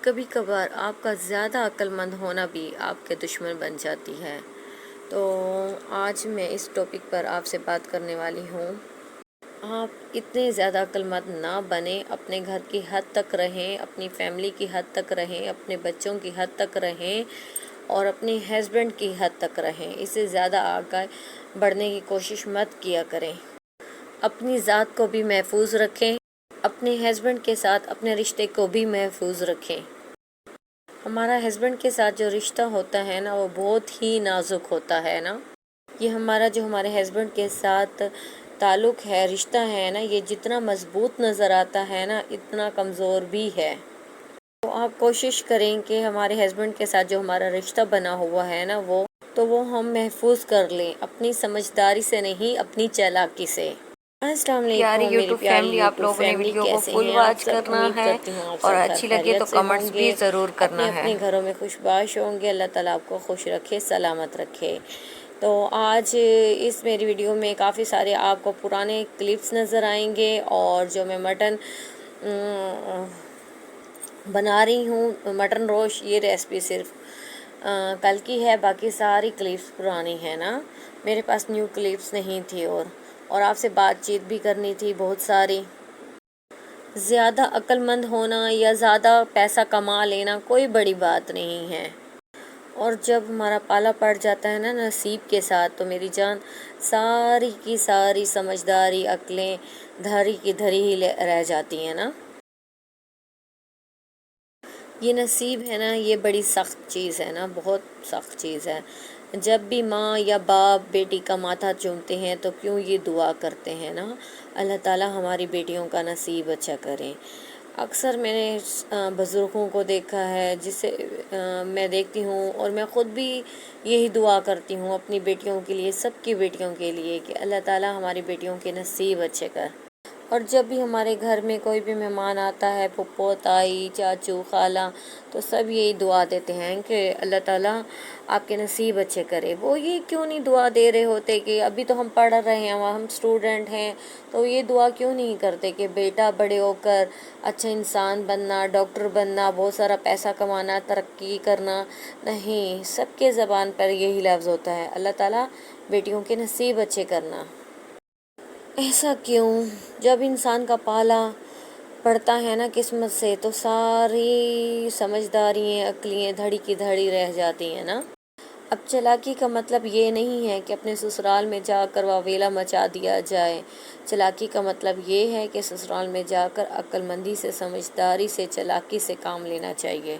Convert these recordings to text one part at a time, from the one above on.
کبھی کبھار آپ کا زیادہ عقل مند ہونا بھی آپ کے دشمن بن جاتی ہے۔ تو آج میں اس ٹاپک پر آپ سے بات کرنے والی ہوں۔ آپ اتنے زیادہ عقل مند نہ بنیں، اپنے گھر کی حد تک رہیں، اپنی فیملی کی حد تک رہیں، اپنے بچوں کی حد تک رہیں اور اپنے ہسبینڈ کی حد تک رہیں۔ اس سے زیادہ آگے بڑھنے کی کوشش مت کیا کریں۔ اپنی ذات کو بھی محفوظ رکھیں، اپنے ہسبینڈ کے ساتھ اپنے رشتے کو بھی محفوظ رکھیں۔ ہمارا ہسبینڈ کے ساتھ جو رشتہ ہوتا ہے نا، وہ بہت ہی نازک ہوتا ہے نا۔ یہ ہمارے ہسبینڈ کے ساتھ تعلق ہے، رشتہ ہے نا، یہ جتنا مضبوط نظر آتا ہے نا، اتنا کمزور بھی ہے۔ تو آپ کوشش کریں کہ ہمارے ہسبینڈ کے ساتھ جو ہمارا رشتہ بنا ہوا ہے نا، وہ ہم محفوظ کر لیں، اپنی سمجھداری سے نہیں، اپنی چالاکی سے۔ السلام پیاری علیکم میری یوٹیوب پیاری فیملی، آپ یوٹیوب لوگوں نے فیملی، ویڈیو کو کیسے فل ہیں آپ واچ سب؟ کرنا امید ہے کرتی ہوں آپ اور سب اچھی لگے تو خیریت سے کمنٹس ہوں بھی گے، ضرور کرنا ہے۔ اپنے گھروں میں خوش باش ہوں گے۔ اللہ تعالیٰ آپ کو خوش رکھے، سلامت رکھے۔ تو آج اس میری ویڈیو میں کافی سارے آپ کو پرانے کلپس نظر آئیں گے، اور جو میں مٹن بنا رہی ہوں، مٹن روسٹ، یہ ریسپی صرف کل کی ہے، باقی ساری کلپس پرانی ہیں نا، میرے پاس نیو کلپس نہیں تھی، اور آپ سے بات چیت بھی کرنی تھی بہت ساری۔ زیادہ عقل مند ہونا یا زیادہ پیسہ کما لینا کوئی بڑی بات نہیں ہے، اور جب ہمارا پالا پڑ جاتا ہے نا نصیب کے ساتھ، تو میری جان ساری کی ساری سمجھداری، عقلیں دھری کی دھری ہی رہ جاتی ہیں نا۔ یہ نصیب ہے نا، یہ بڑی سخت چیز ہے نا، بہت سخت چیز ہے۔ جب بھی ماں یا باپ بیٹی کا ماتھا چومتے ہیں تو کیوں یہ دعا کرتے ہیں نا، اللہ تعالیٰ ہماری بیٹیوں کا نصیب اچھا کریں۔ اکثر میں نے بزرگوں کو دیکھا ہے، جسے میں دیکھتی ہوں، اور میں خود بھی یہی دعا کرتی ہوں اپنی بیٹیوں کے لیے، سب کی بیٹیوں کے لیے، کہ اللہ تعالیٰ ہماری بیٹیوں کے نصیب اچھے کر۔ اور جب بھی ہمارے گھر میں کوئی بھی مہمان آتا ہے، پھپھو، تائی، چاچو، خالہ، تو سب یہی دعا دیتے ہیں کہ اللہ تعالیٰ آپ کے نصیب اچھے کرے۔ وہ یہ کیوں نہیں دعا دے رہے ہوتے کہ ابھی تو ہم پڑھ رہے ہیں، ہم اسٹوڈنٹ ہیں، تو یہ دعا کیوں نہیں کرتے کہ بیٹا بڑے ہو کر اچھا انسان بننا، ڈاکٹر بننا، بہت سارا پیسہ کمانا، ترقی کرنا؟ نہیں، سب کے زبان پر یہی لفظ ہوتا ہے، اللہ تعالیٰ بیٹیوں کے نصیب اچھے کرنا۔ ایسا کیوں؟ جب انسان کا پالا پڑتا ہے نا قسمت سے، تو ساری سمجھداریاں، عقلیاں دھڑی کی دھڑی رہ جاتی ہیں نا۔ اب چالاکی کا مطلب یہ نہیں ہے کہ اپنے سسرال میں جا کر واویلا مچا دیا جائے۔ چالاکی کا مطلب یہ ہے کہ سسرال میں جا کر عقل مندی سے، سمجھداری سے، چالاکی سے کام لینا چاہیے۔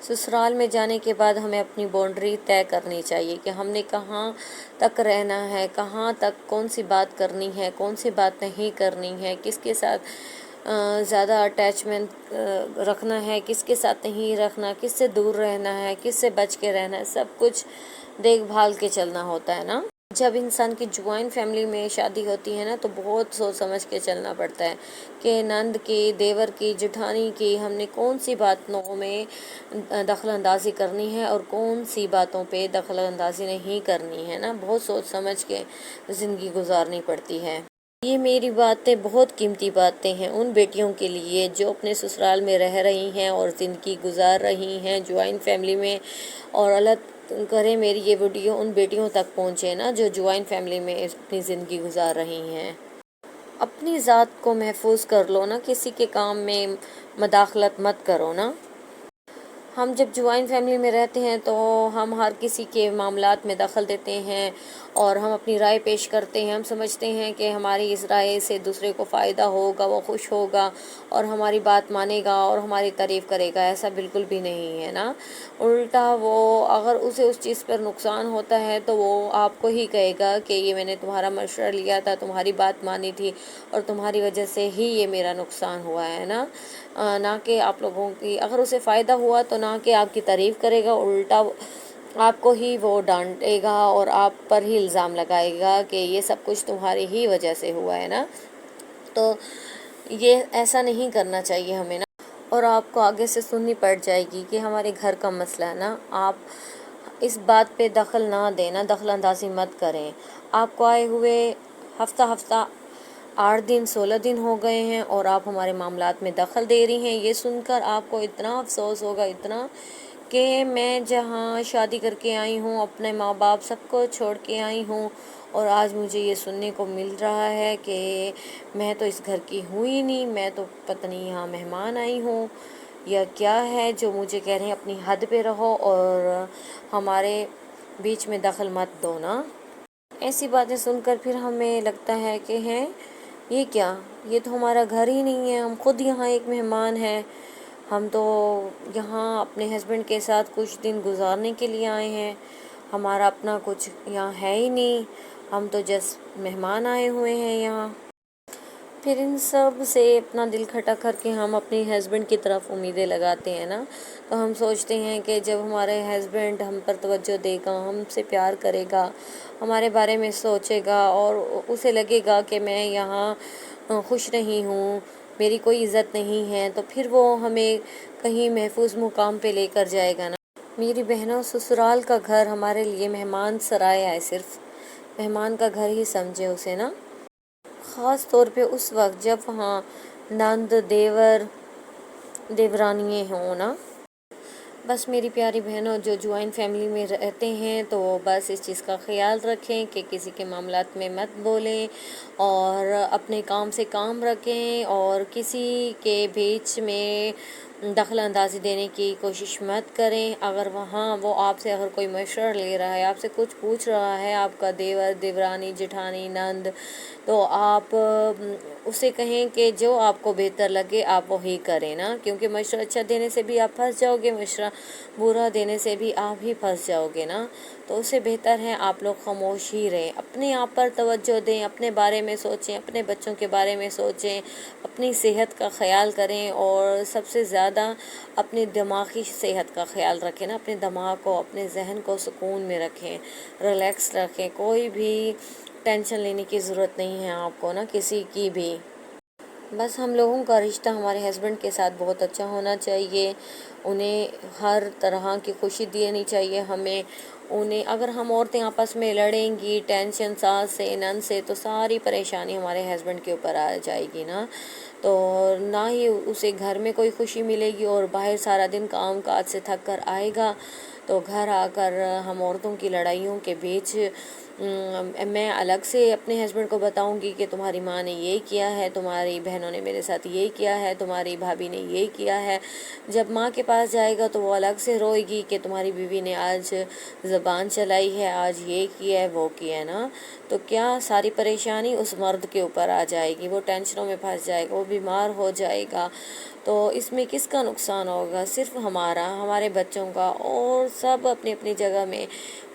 سسرال میں جانے کے بعد ہمیں اپنی باؤنڈری طے کرنی چاہیے کہ ہم نے کہاں تک رہنا ہے، کہاں تک کون سی بات کرنی ہے، کون سی بات نہیں کرنی ہے، کس کے ساتھ زیادہ اٹیچمنٹ رکھنا ہے، کس کے ساتھ نہیں رکھنا، کس سے دور رہنا ہے، کس سے بچ کے رہنا ہے، سب کچھ دیکھ بھال کے چلنا ہوتا ہے نا۔ جب انسان کی جوائنٹ فیملی میں شادی ہوتی ہے نا، تو بہت سوچ سمجھ کے چلنا پڑتا ہے کہ نند کی، دیور کی، جٹھانی کی ہم نے کون سی باتوں میں دخل اندازی کرنی ہے اور کون سی باتوں پہ دخل اندازی نہیں کرنی ہے نا، بہت سوچ سمجھ کے زندگی گزارنی پڑتی ہے۔ یہ میری باتیں بہت قیمتی باتیں ہیں ان بیٹیوں کے لیے جو اپنے سسرال میں رہ رہی ہیں اور زندگی گزار رہی ہیں جوائنٹ فیملی میں، اور اللہ کرے میری یہ ویڈیو ان بیٹیوں تک پہنچے نا جو جوائنٹ فیملی میں اپنی زندگی گزار رہی ہیں۔ اپنی ذات کو محفوظ کر لو نا، کسی کے کام میں مداخلت مت کرو نا۔ ہم جب جوائنٹ فیملی میں رہتے ہیں تو ہم ہر کسی کے معاملات میں دخل دیتے ہیں، اور ہم اپنی رائے پیش کرتے ہیں، ہم سمجھتے ہیں کہ ہماری اس رائے سے دوسرے کو فائدہ ہوگا، وہ خوش ہوگا اور ہماری بات مانے گا اور ہماری تعریف کرے گا۔ ایسا بالکل بھی نہیں ہے نا، الٹا وہ اگر اسے اس چیز پر نقصان ہوتا ہے تو وہ آپ کو ہی کہے گا کہ یہ میں نے تمہارا مشورہ لیا تھا، تمہاری بات مانی تھی، اور تمہاری وجہ سے ہی یہ میرا نقصان ہوا ہے نا، نہ کہ آپ لوگوں کی۔ اگر اسے فائدہ ہوا تو نہ کہ آپ کی تعریف کرے گا، الٹا آپ کو ہی وہ ڈانٹے گا اور آپ پر ہی الزام لگائے گا کہ یہ سب کچھ تمہاری ہی وجہ سے ہوا ہے نا۔ تو یہ ایسا نہیں کرنا چاہیے ہمیں نا، اور آپ کو آگے سے سننی پڑ جائے گی کہ ہمارے گھر کا مسئلہ ہے نا، آپ اس بات پہ دخل نہ دینا، دخل اندازی مت کریں۔ آپ کو آئے ہوئے ہفتہ 8 دن 16 دن ہو گئے ہیں اور آپ ہمارے معاملات میں دخل دے رہی ہیں۔ یہ سن کر آپ کو اتنا افسوس ہوگا، اتنا، کہ میں جہاں شادی کر کے آئی ہوں، اپنے ماں باپ سب کو چھوڑ کے آئی ہوں، اور آج مجھے یہ سننے کو مل رہا ہے کہ میں تو اس گھر کی ہوں ہی نہیں، میں تو پتہ نہیں یہاں مہمان آئی ہوں یا کیا ہے جو مجھے کہہ رہے ہیں اپنی حد پہ رہو اور ہمارے بیچ میں دخل مت دو نا۔ ایسی باتیں سن کر پھر ہمیں لگتا ہے کہ یہ کیا، یہ تو ہمارا گھر ہی نہیں ہے، ہم خود یہاں ایک مہمان ہیں، ہم تو یہاں اپنے ہسبینڈ کے ساتھ کچھ دن گزارنے کے لیے آئے ہیں، ہمارا اپنا کچھ یہاں ہے ہی نہیں، ہم تو جسٹ مہمان آئے ہوئے ہیں یہاں۔ پھر ان سب سے اپنا دل کھٹا کر کے ہم اپنے ہسبینڈ کی طرف امیدیں لگاتے ہیں نا، تو ہم سوچتے ہیں کہ جب ہمارے ہسبینڈ ہم پر توجہ دے گا، ہم سے پیار کرے گا، ہمارے بارے میں سوچے گا اور اسے لگے گا کہ میں یہاں خوش نہیں ہوں، میری کوئی عزت نہیں ہے، تو پھر وہ ہمیں کہیں محفوظ مقام پہ لے کر جائے گا نا۔ میری بہنوں، سسرال کا گھر ہمارے لیے مہمان سرائے ہے، صرف مہمان کا گھر ہی سمجھے اسے نا، خاص طور پہ اس وقت جب وہاں نند، دیور، دیورانییں ہوں نا۔ بس میری پیاری بہنوں، جو جوائنٹ فیملی میں رہتے ہیں تو بس اس چیز کا خیال رکھیں کہ کسی کے معاملات میں مت بولیں اور اپنے کام سے کام رکھیں اور کسی کے بیچ میں دخل اندازی دینے کی کوشش مت کریں۔ اگر وہاں وہ آپ سے اگر کوئی مشورہ لے رہا ہے، آپ سے کچھ پوچھ رہا ہے، آپ کا دیور، دیورانی، جٹھانی، نند، تو آپ اسے کہیں کہ جو آپ کو بہتر لگے آپ وہی کریں نا، کیونکہ مشورہ اچھا دینے سے بھی آپ پھنس جاؤ گے، مشورہ برا دینے سے بھی آپ ہی پھنس جاؤ گے نا، تو اسے بہتر ہے آپ لوگ خاموش ہی رہیں، اپنے آپ پر توجہ دیں، اپنے بارے میں سوچیں، اپنے بچوں کے بارے میں سوچیں، اپنی صحت کا خیال کریں اور سب سے زیادہ اپنی دماغی صحت کا خیال رکھیں نا، اپنے دماغ کو، اپنے ذہن کو سکون میں رکھیں، ریلیکس رکھیں، کوئی بھی ٹینشن لینے کی ضرورت نہیں ہے آپ کو نا، کسی کی بھی۔ بس ہم لوگوں کا رشتہ ہمارے ہسبینڈ کے ساتھ بہت اچھا ہونا چاہیے، انہیں ہر طرح کی خوشی دینی چاہیے ہمیں، انہیں اگر ہم عورتیں آپس میں لڑیں گی ٹینشن ساس سے، نند سے، تو ساری پریشانی ہمارے ہسبینڈ کے اوپر آ جائے گی نا، تو نہ ہی اسے گھر میں کوئی خوشی ملے گی، اور باہر سارا دن کام کاج سے تھک کر آئے گا تو گھر آ کر ہم عورتوں کی لڑائیوں کے بیچ میں الگ سے اپنے ہسبینڈ کو بتاؤں گی کہ تمہاری ماں نے یہ کیا ہے، تمہاری بہنوں نے میرے ساتھ یہ کیا ہے، تمہاری بھابھی نے یہ کیا ہے۔ جب ماں کے پاس جائے گا تو وہ الگ سے روئے گی کہ تمہاری بیوی نے آج زبان چلائی ہے، آج یہ کیا ہے، وہ کیا ہے نا، تو کیا ساری پریشانی اس مرد کے اوپر آ جائے گی، وہ ٹینشنوں میں پھنس جائے گا، وہ بیمار ہو جائے گا، تو اس میں کس کا نقصان ہوگا؟ صرف ہمارا، ہمارے بچوں کا، اور سب اپنی اپنی جگہ میں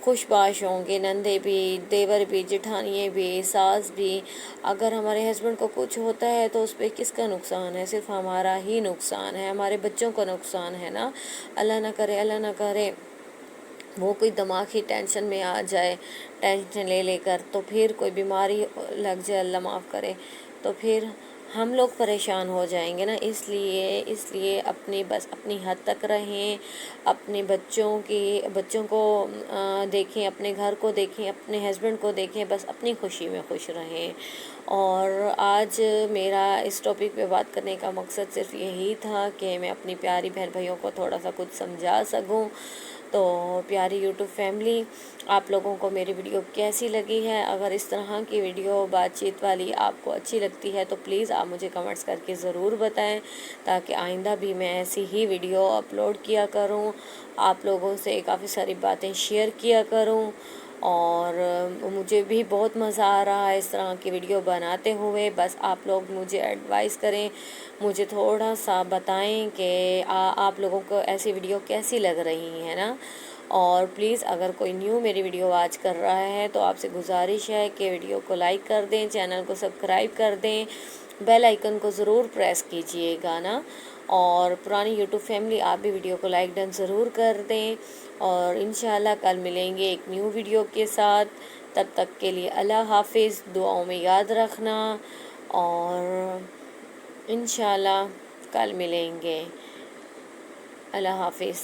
خوش باش ہوں گے، نندے بھی، دیور بھی، جٹھانیے بھی، ساس بھی۔ اگر ہمارے ہسبینڈ کو کچھ ہوتا ہے تو اس پہ کس کا نقصان ہے؟ صرف ہمارا ہی نقصان ہے، ہمارے بچوں کو نقصان ہے نا۔ اللہ نہ کرے، اللہ نہ کرے وہ کوئی دماغی ٹینشن میں آ جائے، ٹینشن لے لے کر، تو پھر کوئی بیماری لگ جائے، اللہ معاف کرے، تو پھر ہم لوگ پریشان ہو جائیں گے نا۔ اس لیے بس اپنی حد تک رہیں، اپنے بچوں کو دیکھیں، اپنے گھر کو دیکھیں، اپنے ہسبینڈ کو دیکھیں، بس اپنی خوشی میں خوش رہیں۔ اور آج میرا اس ٹاپک پہ بات کرنے کا مقصد صرف یہی تھا کہ میں اپنی پیاری بہن بھائیوں کو تھوڑا سا کچھ سمجھا سکوں۔ تو پیاری یوٹیوب فیملی، آپ لوگوں کو میری ویڈیو کیسی لگی ہے؟ اگر اس طرح کی ویڈیو بات چیت والی آپ کو اچھی لگتی ہے تو پلیز آپ مجھے کمنٹس کر کے ضرور بتائیں، تاکہ آئندہ بھی میں ایسی ہی ویڈیو اپلوڈ کیا کروں، آپ لوگوں سے کافی ساری باتیں شیئر کیا کروں، اور مجھے بھی بہت مزہ آ رہا ہے اس طرح کی ویڈیو بناتے ہوئے۔ بس آپ لوگ مجھے ایڈوائز کریں، مجھے تھوڑا سا بتائیں کہ آپ لوگوں کو ایسی ویڈیو کیسی لگ رہی ہے نا، اور پلیز اگر کوئی نیو میری ویڈیو واچ کر رہا ہے تو آپ سے گزارش ہے کہ ویڈیو کو لائک کر دیں، چینل کو سبسکرائب کر دیں، بیل آئیکن کو ضرور پریس کیجئے گا نا، اور پرانی یوٹیوب فیملی آپ بھی ویڈیو کو لائک ڈن ضرور کر دیں، اور انشاءاللہ کل ملیں گے ایک نیو ویڈیو کے ساتھ۔ تب تک کے لیے اللہ حافظ، دعاؤں میں یاد رکھنا، اور انشاءاللہ کل ملیں گے۔ اللہ حافظ۔